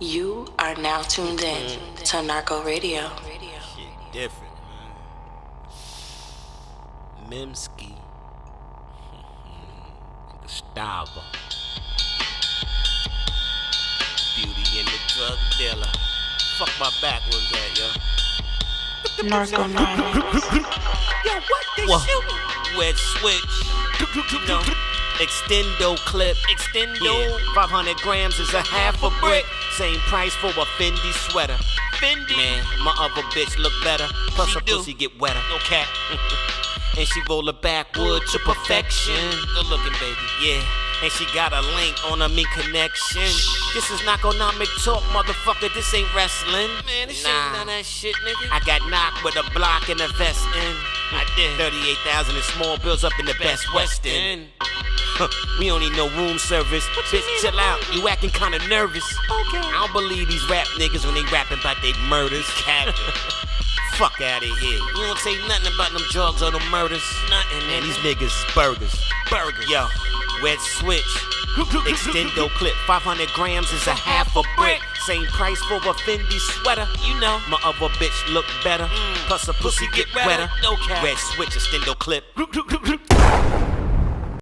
You are now tuned in to Narco Radio. Shit different, man. MIMSKI. Gustavo. Beauty and the drug dealer. Fuck my back was that, yo. Narco 9. Yo, what they shooting? Wet switch. No. Extendo clip. Extendo. Yeah. 500 grams is a half a brick. Same price for a Fendi sweater. Fendi. Man, my other bitch look better. Plus her pussy get wetter. No cap. And she roll her backwood to perfection. Good looking, baby. Yeah. And she got a link on a me connection. This is narconomic talk, motherfucker. This ain't wrestling. Man, this ain't none of that shit, nigga. I got knocked with a block and a vest in. I did. 38,000 in small bills up in the Best Western. We don't need no room service. Bitch, chill out. You acting kinda nervous. Okay. I don't believe these rap niggas when they rapping about they murders. Captain. Fuck out of here. You don't say nothing about them drugs or them murders. Nothing. Man, these niggas burgers. Burgers. Yo, wet switch. Extendo clip. 500 grams is a half a brick. Same price for a Fendi sweater. You know, my other bitch look better. Plus her pussy get wetter. Okay. Red switch, extendo clip.